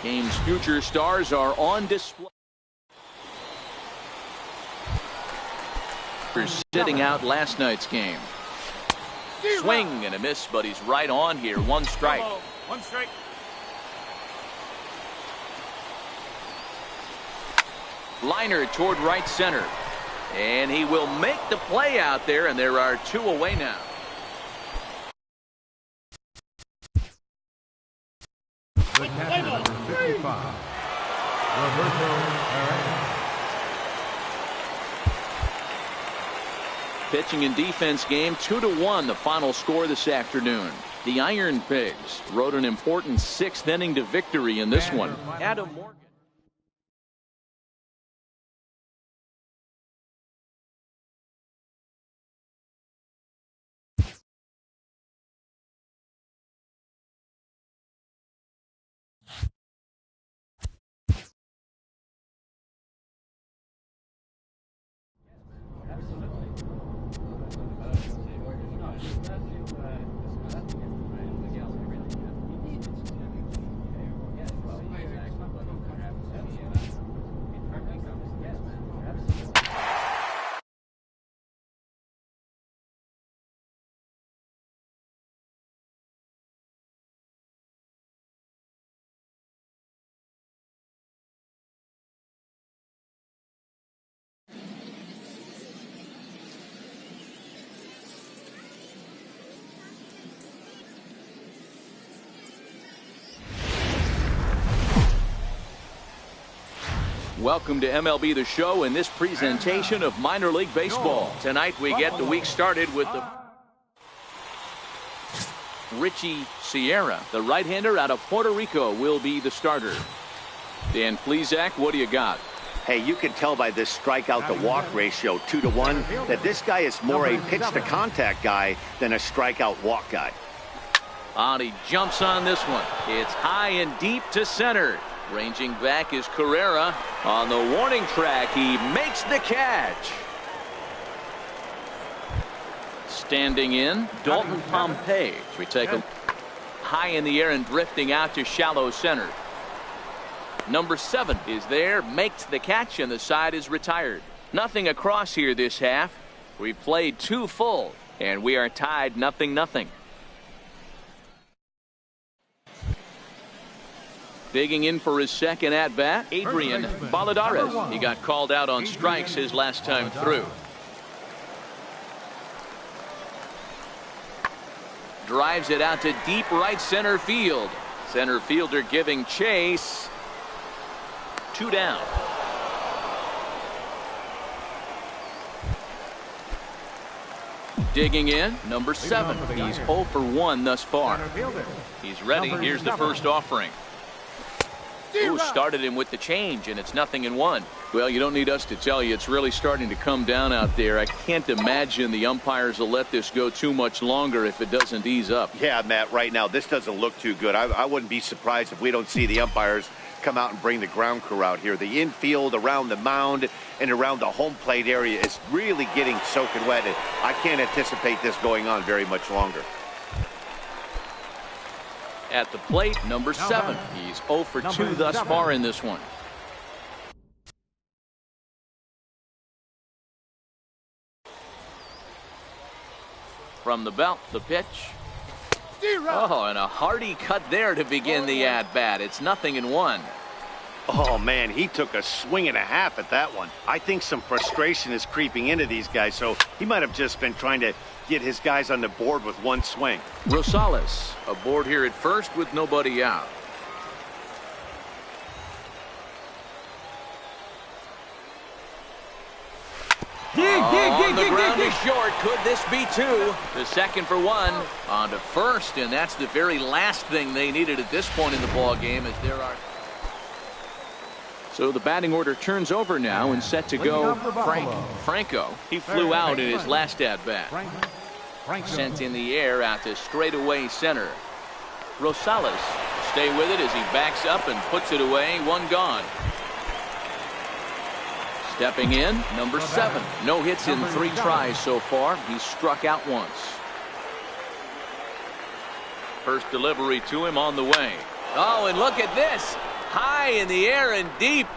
The game's future stars are on display. Sitting out last night's game. Swing and a miss, but he's right on here. One strike. One strike. Liner toward right center. And he will make the play out there, and there are two away now. The catcher, number 55, Roberto Arana. Pitching and defense game 2-1, the final score this afternoon. The Iron Pigs rode an important 6th inning to victory in this one. Adam Morgan. Welcome to MLB The Show in this presentation of minor league baseball. Tonight we get the week started with the Richie Sierra, the right-hander out of Puerto Rico, will be the starter. Dan Plesac, what do you got? Hey, you can tell by this strikeout to walk ratio 2-to-1 that this guy is more a pitch to contact guy than a strikeout walk guy. And he jumps on this one. It's high and deep to center. Ranging back is Carrera. On the warning track, he makes the catch. Standing in, Dalton Pompey. We take a high in the air and drifting out to shallow center. Number 7 is there, makes the catch, and the side is retired. Nothing across here this half. We played 2 full, and we are tied 0-0. Digging in for his second at-bat, Adrian Valladares. He got called out on strikes his last time through. Drives it out to deep right center field. Center fielder giving chase. 2 down. Digging in, number 7. He's 0 for 1 thus far. He's ready. Here's the first offering. Ooh, started him with the change, and it's 0-1. Well, you don't need us to tell you, it's really starting to come down out there. I can't imagine the umpires will let this go too much longer if it doesn't ease up. Yeah, Matt, right now, this doesn't look too good. I wouldn't be surprised if we don't see the umpires come out and bring the ground crew out here. The infield around the mound and around the home plate area is really getting soaking wet, and I can't anticipate this going on very much longer. At the plate, number 7. He's 0 for 2 thus far in this one. From the belt, the pitch. Oh, and a hearty cut there to begin the at-bat. It's 0-1. Oh, man, he took a swing and a half at that one. I think some frustration is creeping into these guys, so he might have just been trying to get his guys on the board with one swing. Rosales aboard here at first with nobody out. On the ground is short. Could this be 2? The second for 1. On to first, and that's the very last thing they needed at this point in the ball game, as there are. So the batting order turns over now and set to go Franco. He flew out in his last at-bat. Sent in the air out to straightaway center. Rosales stay with it as he backs up and puts it away. 1 gone. Stepping in, number 7. No hits in 3 tries so far. He's struck out once. First delivery to him on the way. Oh, and look at this. High in the air and deep.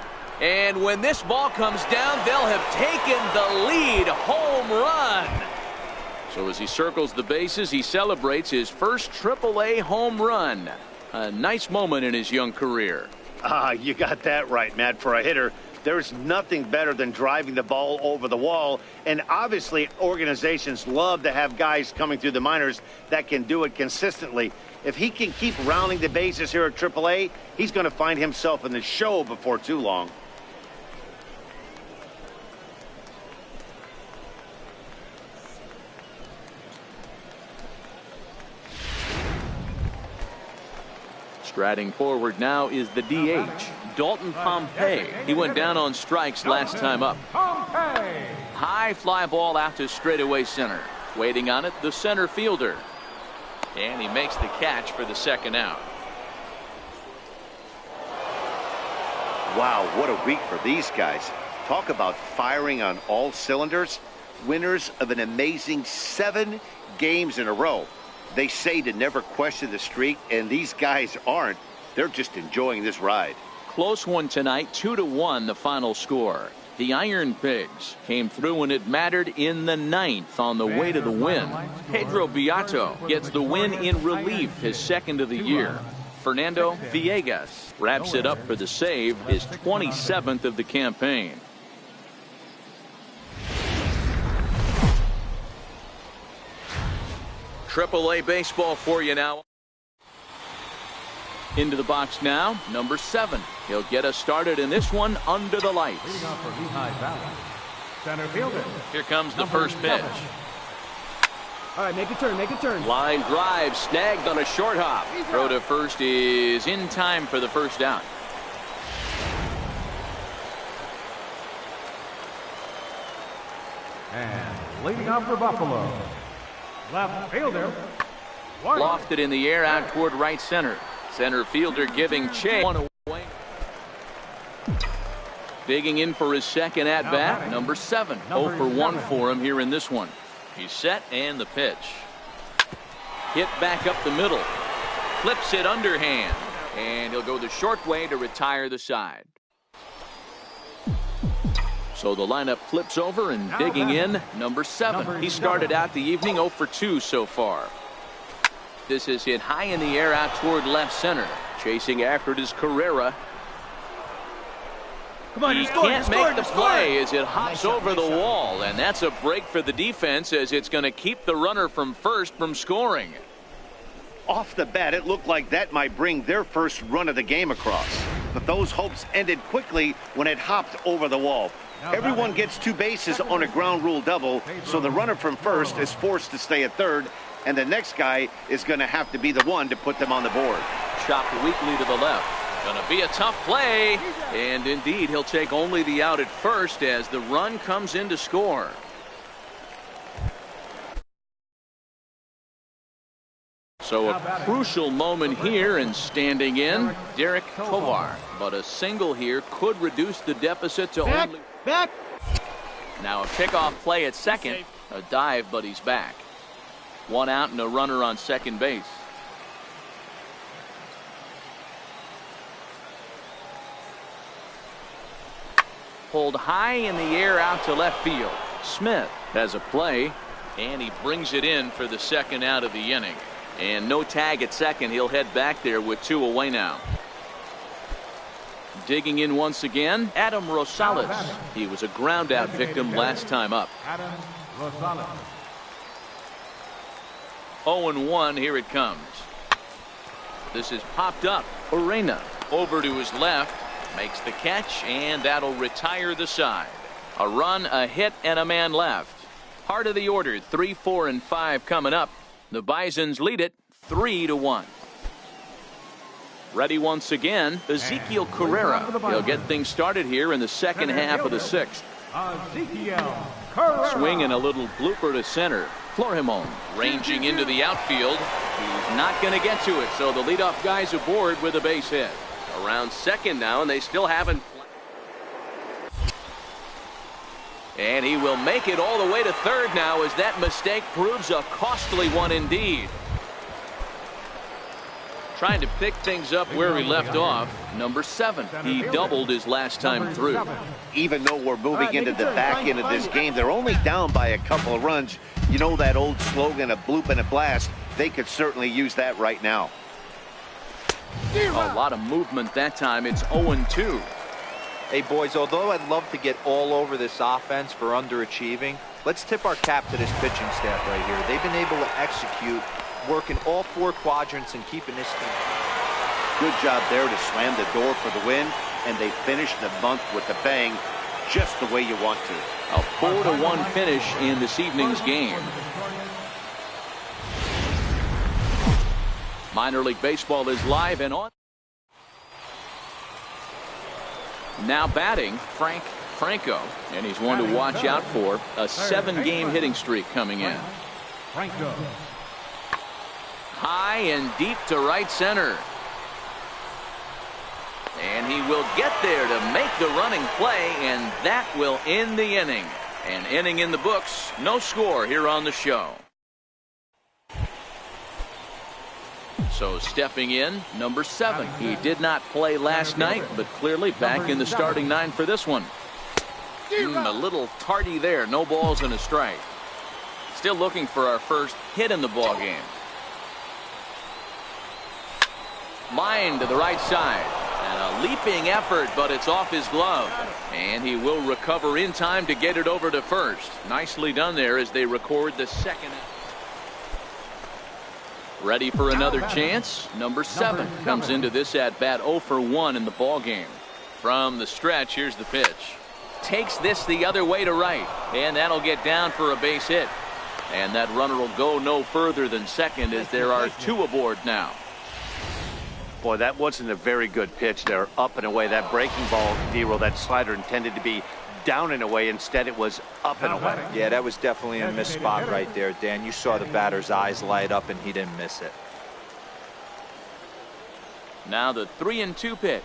And when this ball comes down, they'll have taken the lead. Home run. So as he circles the bases, he celebrates his first AAA home run. A nice moment in his young career. You got that right, Matt. For a hitter, there's nothing better than driving the ball over the wall. And obviously, organizations love to have guys coming through the minors that can do it consistently. If he can keep rounding the bases here at AAA, he's going to find himself in the show before too long. Striding forward now is the DH, Dalton Pompey. He went down on strikes last time up. High fly ball out to straightaway center. Waiting on it, the center fielder. And he makes the catch for the second out. Wow, what a week for these guys. Talk about firing on all cylinders. Winners of an amazing 7 games in a row. They say to never question the streak, and these guys aren't. They're just enjoying this ride. Close one tonight, 2-1 the final score. The Iron Pigs came through when it mattered in the 9th on the way to the win. Pedro Beato gets the win in relief, his second of the year. Fernando Villegas wraps it up for the save, his 27th of the campaign. AAA baseball for you now. Into the box now, number 7. He'll get us started in this one under the lights. Leading off for Lehigh Valley, center fielder. Here comes the first pitch. All right, make a turn, make a turn. Line drive, snagged on a short hop. Throw to first is in time for the first out. And leading off for Buffalo, left fielder. Lofted in the air out toward right center. Center fielder giving chase. One away. Digging in for his second at bat, number 7. 0 for 1 for him here in this one. He's set and the pitch. Hit back up the middle. Flips it underhand. And he'll go the short way to retire the side. So the lineup flips over and digging in, number 7. He started out the evening 0 for 2 so far. This is hit high in the air out toward left center. Chasing after it is Carrera. Come on, he can't make the play as it hops over the wall, and that's a break for the defense as it's going to keep the runner from first from scoring. Off the bat, it looked like that might bring their first run of the game across. But those hopes ended quickly when it hopped over the wall. Everyone gets 2 bases on a ground rule double, so the runner from first is forced to stay at third, and the next guy is going to have to be the one to put them on the board. Chopped weakly to the left. Going to be a tough play. And indeed, he'll take only the out at first as the run comes in to score. So a crucial moment here, and standing in, Derek Tovar. But a single here could reduce the deficit to only... Back! Now a pickoff play at second. A dive, but he's back. 1 out and a runner on second base. Pulled high in the air out to left field. Smith has a play, and he brings it in for the second out of the inning. And no tag at second. He'll head back there with 2 away now. Digging in once again, Adam Rosales. He was a ground out victim last time up. Adam Rosales. 0-1, here it comes. This is popped up. Urena over to his left, makes the catch, and that'll retire the side. A run, a hit, and a man left. Heart of the order, 3, 4, and 5 coming up. The Bisons lead it 3-1. Ready once again, Ezekiel Carrera. He'll get things started here in the second half of the 6th. Ezekiel Carrera. Swing and a little blooper to center. Florimon ranging into the outfield. He's not going to get to it, so the leadoff guy's aboard with a base hit. Around second now, and they still haven't. And he will make it all the way to third now as that mistake proves a costly one indeed. Trying to pick things up where we left off. Number 7. He doubled his last time through. Even though we're moving into the back end of this game, they're only down by a couple of runs. You know that old slogan, a bloop and a blast? They could certainly use that right now. A lot of movement that time. It's 0-2. Hey, boys, although I'd love to get all over this offense for underachieving, let's tip our cap to this pitching staff right here. They've been able to execute, working all 4 quadrants and keeping this team. Good job there to slam the door for the win, and they finished the month with a bang, just the way you want to. A 4-1 finish in this evening's game. Minor League Baseball is live and on. Now batting, Frank Franco, and he's one to watch out for. A 7-game hitting streak coming in. Franco. High and deep to right center. And he will get there to make the running play, and that will end the inning. An inning in the books, no score here on the show. So stepping in, number 7. He did not play last night, but clearly back in the starting 9 for this one. A little tardy there, no balls and a strike. Still looking for our first hit in the ball game. Line to the right side. And a leaping effort, but it's off his glove. And he will recover in time to get it over to first. Nicely done there as they record the second. Ready for another chance. Number 7 comes into this at bat 0 for 1 in the ball game. From the stretch, here's the pitch. Takes this the other way to right, and that'll get down for a base hit. And that runner will go no further than second as there are 2 aboard now. Boy, that wasn't a very good pitch there. Up and away. That breaking ball, D-Roll, that slider intended to be down and away. Instead, it was up and away. Yeah, that was definitely a missed spot right there, Dan. You saw the batter's eyes light up, and he didn't miss it. Now the 3-2 pitch.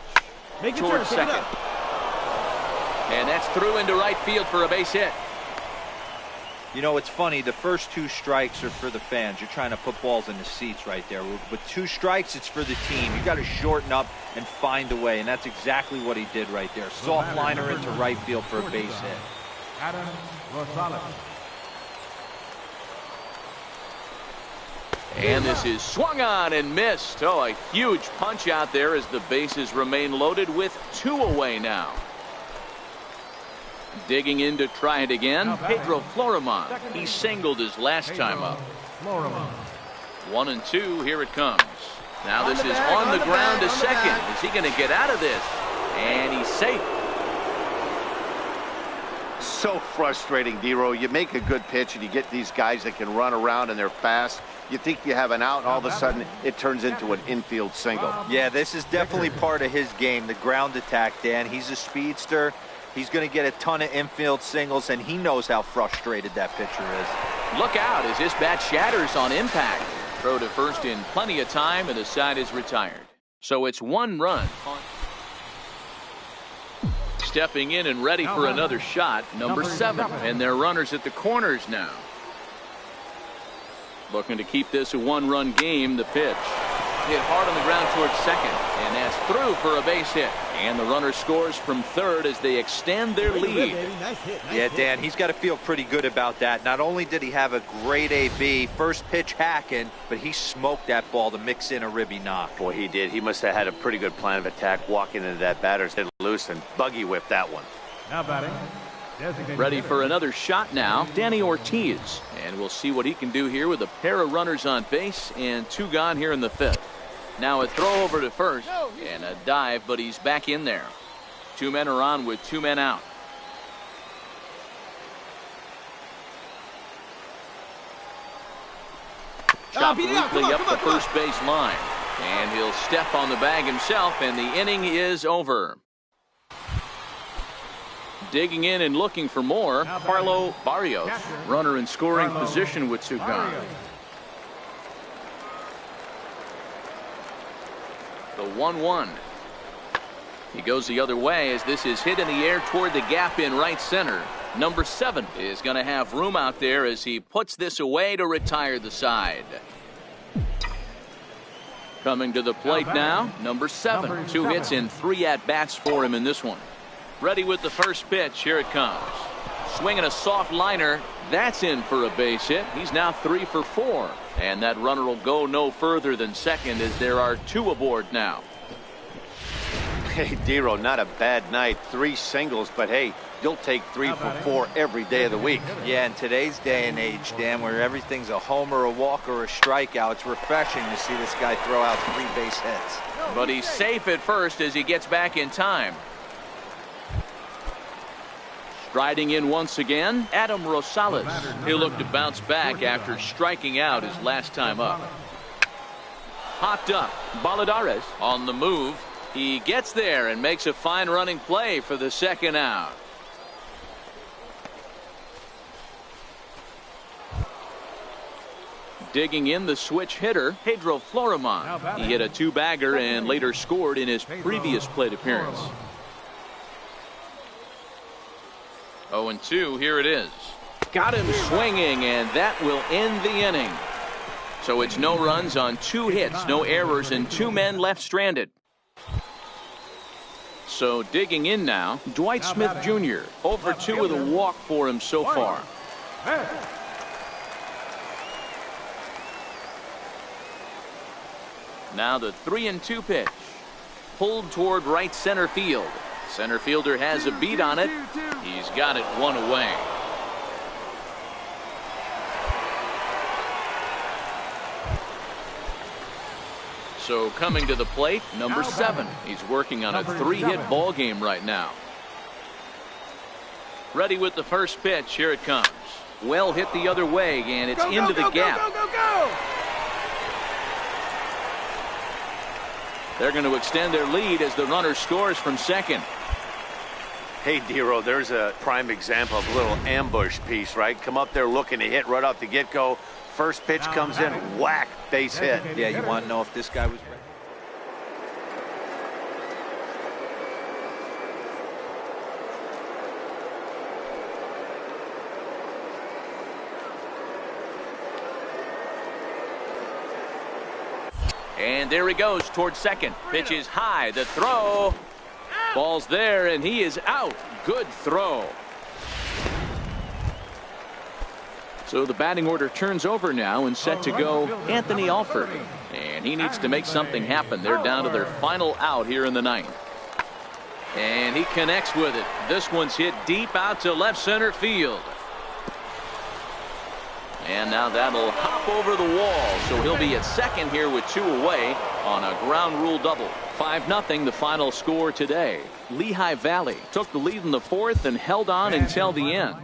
Make it Towards turn, pick it second. up. And that's through into right field for a base hit. You know, it's funny. The first 2 strikes are for the fans. You're trying to put balls in the seats right there. With 2 strikes, it's for the team. You got to shorten up and find a way, and that's exactly what he did right there. Soft liner into right field for a base hit. Adam Rosales. And this is swung on and missed. Oh, a huge punch out there as the bases remain loaded with 2 away now. Digging in to try it again, Pedro Florimon. He singled his last time up. 1-2, here it comes. Now this is on the ground to second. Is he going to get out of this? And he's safe. So frustrating, D-Roll. You make a good pitch and you get these guys that can run around and they're fast. You think you have an out, and all of a sudden it turns into an infield single. Yeah, this is definitely part of his game, the ground attack, Dan. He's a speedster. He's going to get a ton of infield singles, and he knows how frustrated that pitcher is. Look out as this bat shatters on impact. Throw to first in plenty of time, and the side is retired. So it's 1 run. Stepping in and ready for another shot, number 7. And they're runners at the corners now. Looking to keep this a 1-run game. The pitch. Hit hard on the ground towards second, and that's through for a base hit. And the runner scores from third as they extend their lead. Nice hit, nice Yeah, hit. Dan, he's got to feel pretty good about that. Not only did he have a great AB, first pitch hacking, but he smoked that ball to mix in a ribby knock. Boy, he did. He must have had a pretty good plan of attack walking into that batter's head loose and buggy whipped that one. Now batting. Designated Ready hitter. for another shot now, Danny Ortiz. And we'll see what he can do here with a pair of runners on base and 2 gone here in the 5th. Now a throw over to first and a dive, but he's back in there. 2 men are on with 2 men out. Chopped beat it out. weakly Come up on, the come on. first base line. And he'll step on the bag himself, and the inning is over. Digging in and looking for more, Carlo Barrios, runner in scoring position with 2 gone. The 1-1. He goes the other way as this is hit in the air toward the gap in right center. Number 7 is going to have room out there as he puts this away to retire the side. Coming to the plate now, number 7. 2 hits in 3 at-bats for him in this one. Ready with the first pitch. Here it comes. Swinging a soft liner. That's in for a base hit. He's now 3 for 4. And that runner will go no further than second as there are 2 aboard now. Hey, Dero, not a bad night. 3 singles, but hey, you'll take 3 for 4 every day of the week. Yeah, in today's day and age, Dan, where everything's a homer, a walk, or a strikeout, it's refreshing to see this guy throw out 3 base hits. But he's safe at first as he gets back in time. Striding in once again, Adam Rosales. He'll look to bounce back after striking out his last time up. Hopped up. Baladares on the move. He gets there and makes a fine running play for the second out. Digging in the switch hitter, Pedro Florimon. He hit a 2-bagger and later scored in his previous plate appearance. 0-2, here it is. Got him swinging, and that will end the inning. So it's no runs on 2 hits, no errors, and 2 men left stranded. So digging in now, Dwight Smith Jr. 0 for 2 with a walk for him so far. Now the 3-2 pitch. Pulled toward right center field. Center fielder has a beat on it. He's got it 1 away. So coming to the plate, number 7. He's working on a 3-hit ball game right now. Ready with the first pitch. Here it comes. Well hit the other way, and it's into the gap. They're going to extend their lead as the runner scores from second. Hey, Dero, there's a prime example of a little ambush piece, right? Come up there looking to hit right off the get-go. First pitch comes in, whack, base hit. Yeah, you want to know if this guy was ready. And there he goes towards second. Pitch is high. The throw. Ball's there, and he is out. Good throw. So the batting order turns over now and set to go Anthony Alford. And he needs to make something happen. They're down to their final out here in the 9th. And he connects with it. This one's hit deep out to left center field. And now that'll hop over the wall. So he'll be at second here with 2 away on a ground rule double. 5-0 the final score today. Lehigh Valley took the lead in the 4th and held on until the end.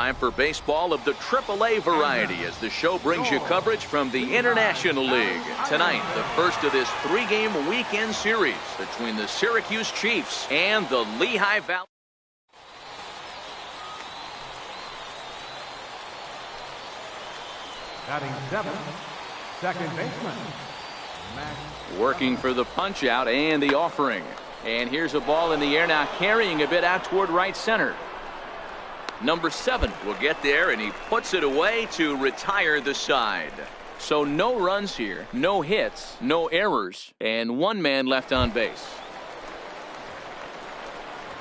Time for baseball of the AAA variety as the show brings you coverage from the International League. Tonight, the first of this 3-game weekend series between the Syracuse Chiefs and the Lehigh Valley. Batting 7th, second baseman. Max. Working for the punch out and the offering. And here's a ball in the air now, carrying a bit out toward right center. Number 7 will get there, and he puts it away to retire the side. So no runs here, no hits, no errors, and 1 man left on base.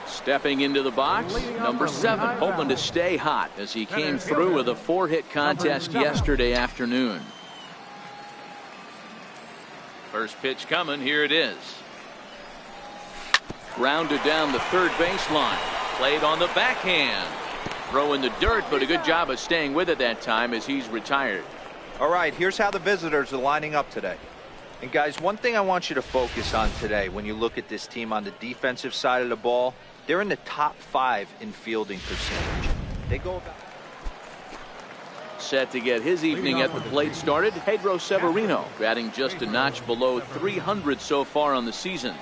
Stepping into the box, number 7, hoping to stay hot as he came through with a 4-hit contest yesterday afternoon. First pitch coming, here it is. Grounded down the third baseline. Played on the backhand. Throw in the dirt, but a good job of staying with it that time as he's retired. All right, here's how the visitors are lining up today. And guys, one thing I want you to focus on today when you look at this team on the defensive side of the ball, they're in the top 5 in fielding percentage. They go about. Set to get his evening at the plate started, Pedro Severino, batting just a notch below 300 so far on the season.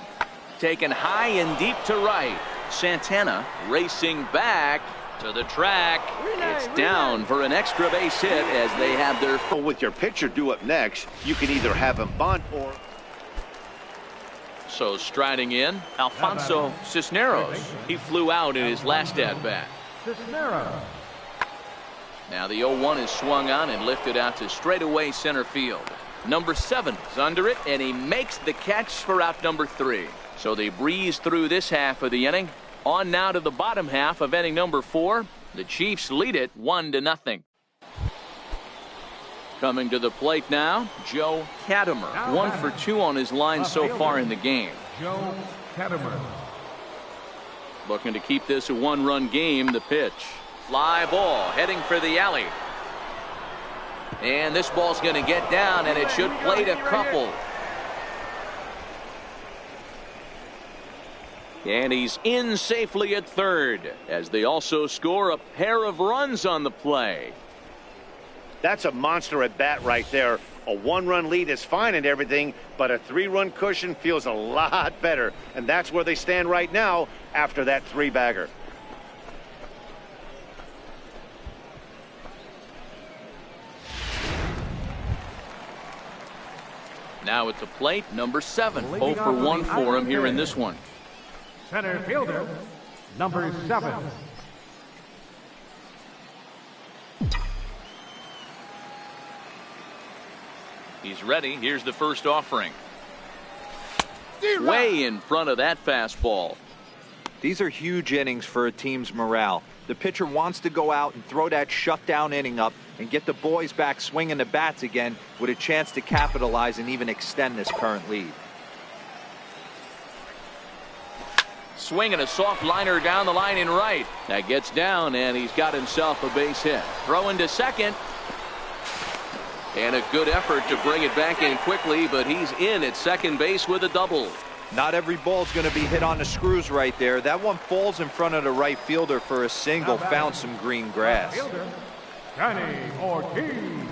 Taken high and deep to right. Santana racing back to the track. It's down for an extra base hit as they have their. With your pitcher due up next, you can either have him bunt or. So striding in, Alfonso Cisneros. He flew out in his last at-bat. Cisneros. Now the 0-1 is swung on and lifted out to straightaway center field. Number 7 is under it, and he makes the catch for out number 3. So they breeze through this half of the inning. On now to the bottom half of inning number 4. The Chiefs lead it 1-0. Coming to the plate now, Joe Katimer. 1 for 2 on his line so far in the game. Joe Katimer. Looking to keep this a 1-run game. The pitch. Fly ball heading for the alley. And this ball's going to get down, and it should plate a couple. And he's in safely at third as they also score a pair of runs on the play. That's a monster at bat right there. A 1-run lead is fine and everything, but a 3-run cushion feels a lot better. And that's where they stand right now after that 3-bagger. Now at the plate, number 7. 0 for 1 for him here in this one. Center fielder, number 7. He's ready. Here's the first offering. Way in front of that fastball. These are huge innings for a team's morale. The pitcher wants to go out and throw that shutdown inning up and get the boys back swinging the bats again with a chance to capitalize and even extend this current lead. Swinging a soft liner down the line in right. That gets down, and he's got himself a base hit. Throwing to second. And a good effort to bring it back in quickly, but he's in at second base with a double. Not every ball's going to be hit on the screws right there. That one falls in front of the right fielder for a single. Found some green grass. Johnny Ortiz.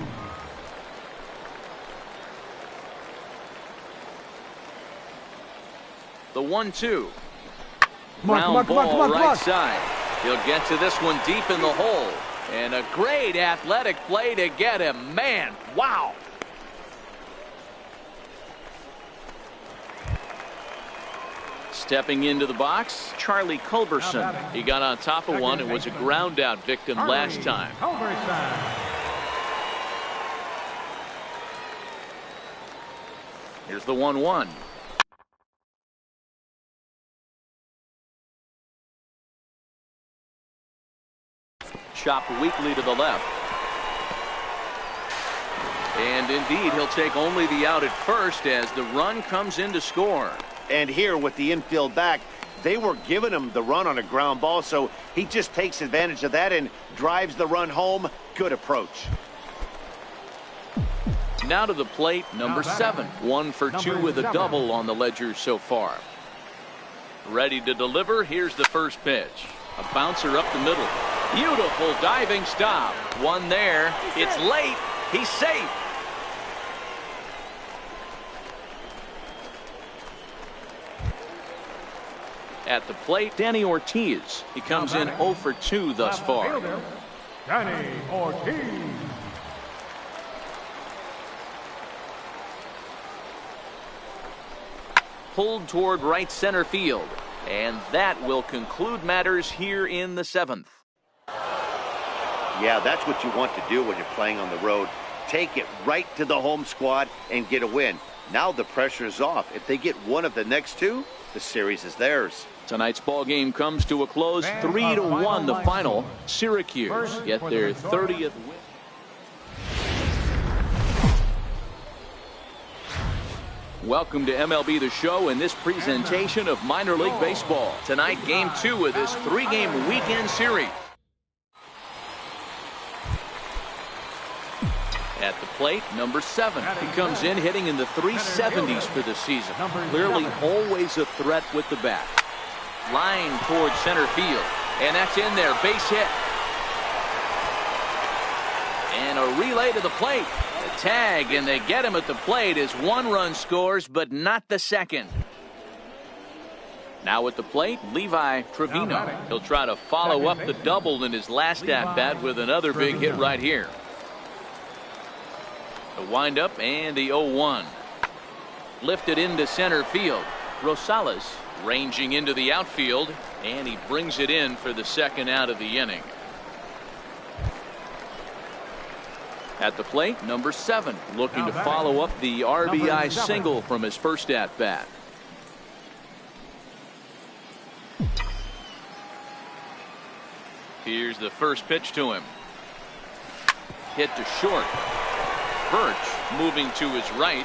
The 1-2. Ground ball right side. He'll get to this one deep in the hole. And a great athletic play to get him. Man, wow. Stepping into the box, Charlie Culberson. He got on top of one and was a ground out victim last time. Here's the 1-1. Chopped weakly to the left. And indeed, he'll take only the out at first as the run comes in to score. And here with the infield back, they were giving him the run on a ground ball, so he just takes advantage of that and drives the run home. Good approach. Now to the plate, number 7. 1 for 2 with a double on the ledger so far. Ready to deliver. Here's the first pitch. A bouncer up the middle. Beautiful diving stop. One there. It's late. He's safe. At the plate, Danny Ortiz. He comes in 0 for 2 thus far. Danny Ortiz. Pulled toward right center field. And that will conclude matters here in the 7th. Yeah, that's what you want to do when you're playing on the road. Take it right to the home squad and get a win. Now the pressure is off. If they get one of the next two, the series is theirs. Tonight's ball game comes to a close, 3-1 the final. Syracuse get their 30th win. Welcome to MLB The Show and this presentation of Minor League Baseball. Tonight, Game 2 of this 3-game weekend series. At the plate, number 7. He comes in hitting in the 370s for the season. Clearly always a threat with the bat. Line towards center field. And that's in there. Base hit. And a relay to the plate. The tag, and they get him at the plate as 1 run scores, but not the second. Now at the plate, Levi Trevino. He'll try to follow up the double in his last at-bat with another big hit right here. The windup and the 0-1. Lifted into center field. Rosales ranging into the outfield, and he brings it in for the second out of the inning. At the plate, number 7, looking to follow up the RBI single from his first at-bat. Here's the first pitch to him. Hit to short. Birch moving to his right.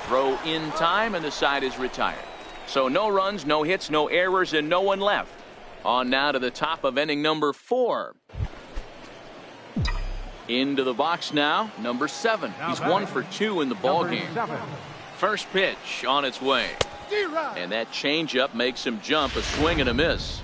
Throw in time, and the side is retired. So no runs, no hits, no errors, and no one left. On now to the top of inning number 4. Into the box now, number 7. He's 1 for 2 in the ball game. First pitch on its way. And that changeup makes him jump, a swing and a miss.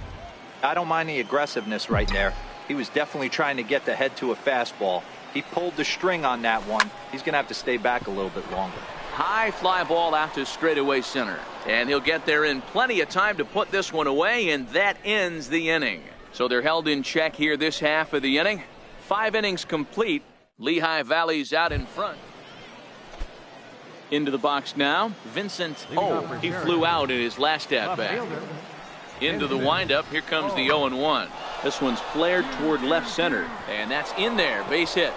I don't mind the aggressiveness right there. He was definitely trying to get the head to a fastball. He pulled the string on that one. He's going to have to stay back a little bit longer. High fly ball out to straightaway center. And he'll get there in plenty of time to put this one away, and that ends the inning. So they're held in check here this half of the inning. 5 innings complete. Lehigh Valley's out in front. Into the box now, Vincent O. He flew out in his last at-bat. Into the windup, here comes the 0-1. This one's flared toward left center, and that's in there, base hit.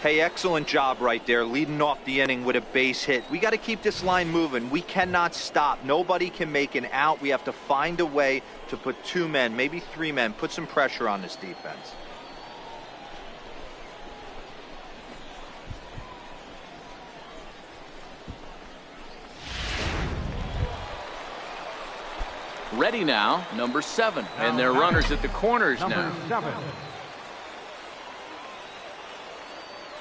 Hey, excellent job right there, leading off the inning with a base hit. We got to keep this line moving. We cannot stop. Nobody can make an out. We have to find a way to put 2 men, maybe 3 men, put some pressure on this defense. Ready now, number 7, and they're runners at the corners now.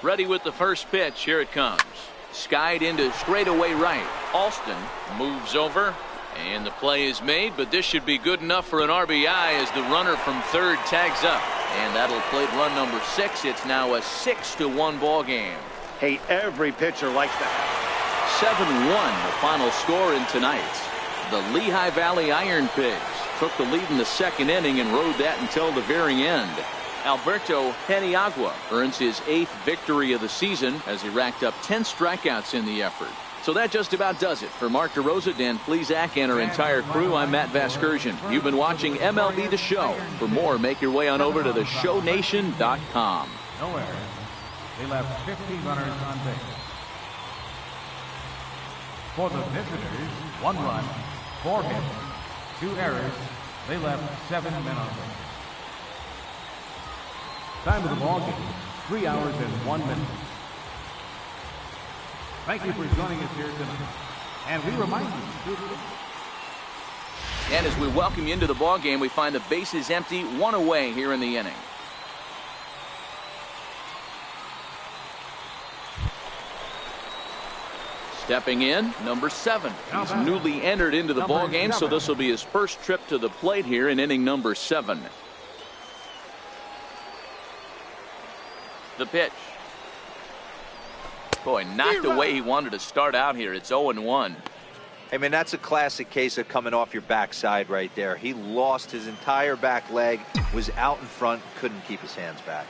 Ready with the first pitch. Here it comes. Skied into straightaway right. Alston moves over, and the play is made, but this should be good enough for an RBI as the runner from third tags up. And that'll plate run number 6. It's now a 6-1 ball game. Hey, every pitcher likes that. 7-1 the final score in tonight's. The Lehigh Valley Iron Pigs took the lead in the second inning and rode that until the very end. Alberto Peniagua earns his 8th victory of the season as he racked up 10 strikeouts in the effort. So that just about does it. For Mark DeRosa, Dan Plesac, and our entire crew, I'm Matt Vasgersian. You've been watching MLB The Show. For more, make your way on over to theshownation.com. No errors. They left 50 runners on base. For the visitors, 1 run, 4 hits, 2 errors. They left 7 men on base. Time of the ball game, 3 hours and 1 minute. Thank you for joining us here tonight. And we remind you. And as we welcome you into the ball game, we find the bases empty, 1 away here in the inning. Stepping in, number 7. He's newly entered into the ball game, so this will be his first trip to the plate here in inning number 7. The pitch. Boy, not the way he wanted to start out here. It's 0-1. I mean, that's a classic case of coming off your backside right there. He lost his entire back leg, was out in front, couldn't keep his hands back.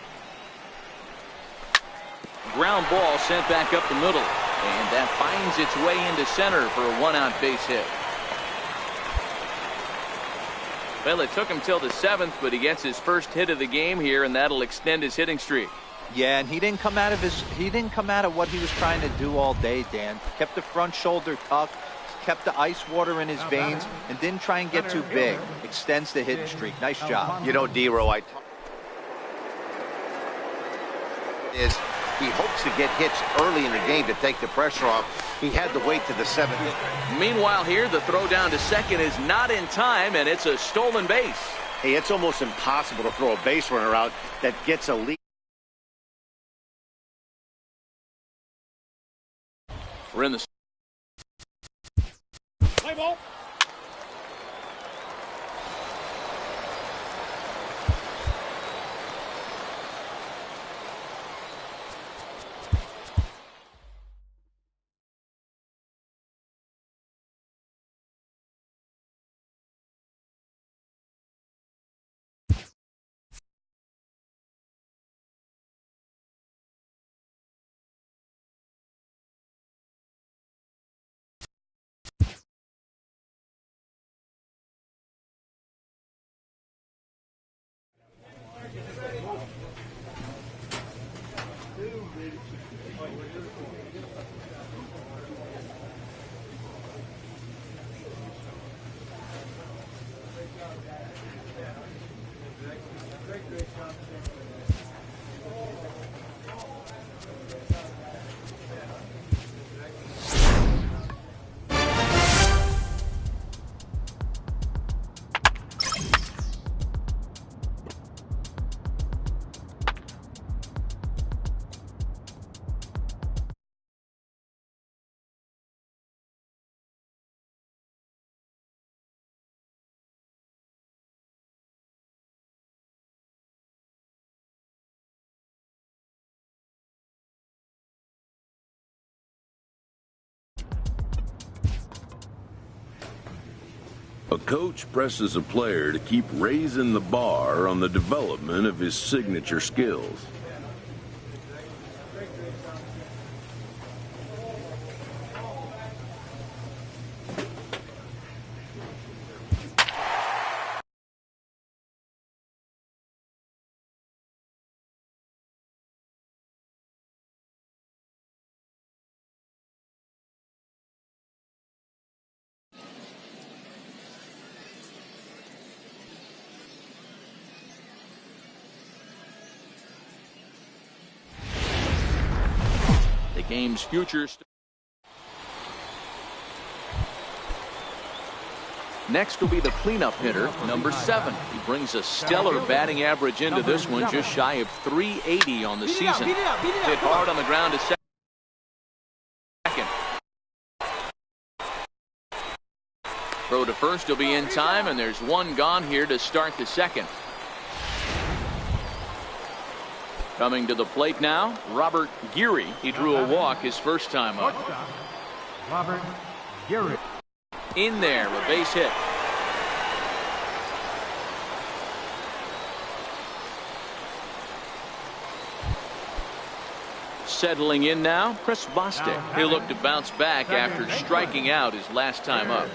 Ground ball sent back up the middle, and that finds its way into center for a 1-out base hit. Well, it took him till the 7th, but he gets his first hit of the game here, and that'll extend his hitting streak. Yeah, and he didn't come out of what he was trying to do all day, Dan. Kept the front shoulder tucked, kept the ice water in his veins, and didn't try and get too big. Extends the hitting streak. Nice job. You know, D-Row, he hopes to get hits early in the game to take the pressure off. He had to wait to the 7th. Meanwhile here, the throw down to second is not in time, and it's a stolen base. Hey, it's almost impossible to throw a base runner out that gets a lead. We're in the Play ball. A coach presses a player to keep raising the bar on the development of his signature skills. Game's future. Next will be the cleanup hitter, number 7. He brings a stellar batting average into this one, just shy of 380 on the season. Hit hard on the ground to second. Throw to first will be in time, and there's one gone here to start the second. Coming to the plate now, Robert Geary. He drew a walk his first time up. Robert Geary. In there, a base hit. Settling in now, Chris Bostic. He'll look to bounce back after striking out his last time up.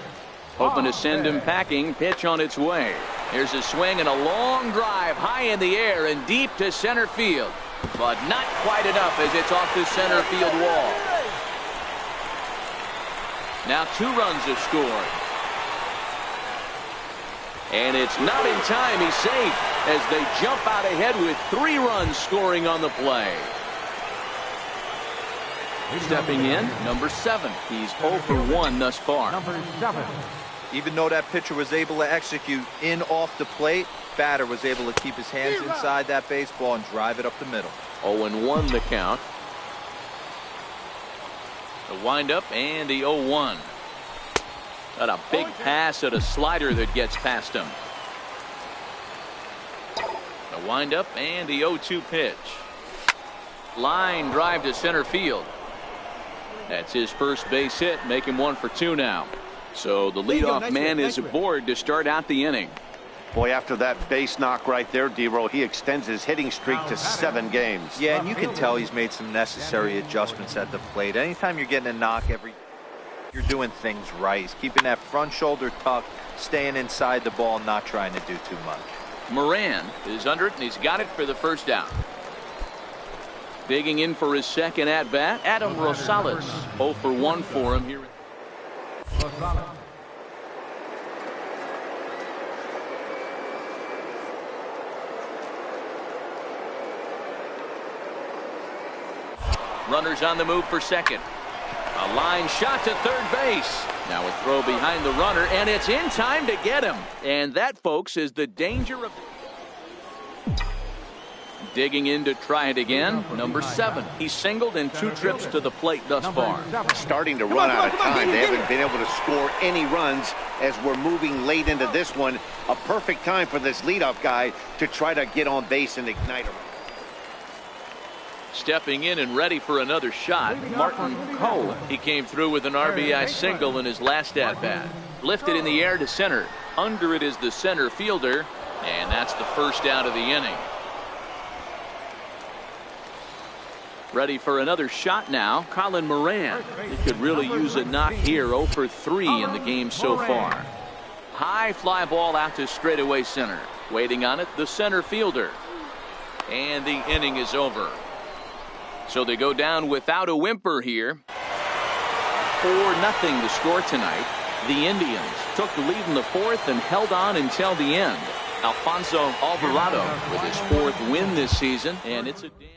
Hoping to send him packing. Pitch on its way. Here's a swing and a long drive high in the air and deep to center field. But not quite enough as it's off the center field wall. Now 2 runs have scored. And it's not in time. He's safe as they jump out ahead with 3 runs scoring on the play. Stepping in, number 7. He's 0 for 1 thus far. Number 7. Even though that pitcher was able to execute in off the plate, batter was able to keep his hands inside that baseball and drive it up the middle. 0-1 the count. The windup and the 0-1. Got a big pass at a slider that gets past him. The windup and the 0-2 pitch. Line drive to center field. That's his first base hit, making 1 for 2 now. So the leadoff man is aboard to start out the inning. Boy, after that base knock right there, D-Roll, he extends his hitting streak to 7 games. Yeah, and you can tell he's made some necessary adjustments at the plate. Anytime you're getting a knock, you're doing things right. He's keeping that front shoulder tucked, staying inside the ball, not trying to do too much. Moran is under it, and he's got it for the first down. Digging in for his second at-bat, Adam Rosales. 0 for 1 for him here. Runners on the move for second. A line shot to third base. Now a throw behind the runner, and it's in time to get him. And that, folks, is the danger of... Digging in to try it again. Number 7. He's singled in 2 trips to the plate thus far. Starting to run out of time. They haven't been able to score any runs as we're moving late into this one. A perfect time for this leadoff guy to try to get on base and ignite him. Stepping in and ready for another shot, Martin Cole. He came through with an RBI single in his last at-bat. Lifted in the air to center. Under it is the center fielder, and that's the first out of the inning. Ready for another shot now, Colin Moran. He could really use a knock here. 0 for 3 in the game so far. High fly ball out to straightaway center. Waiting on it, the center fielder. And the inning is over. So they go down without a whimper here. 4-0 the score tonight. The Indians took the lead in the 4th and held on until the end. Alfonso Alvarado with his 4th win this season, and it's a dandy.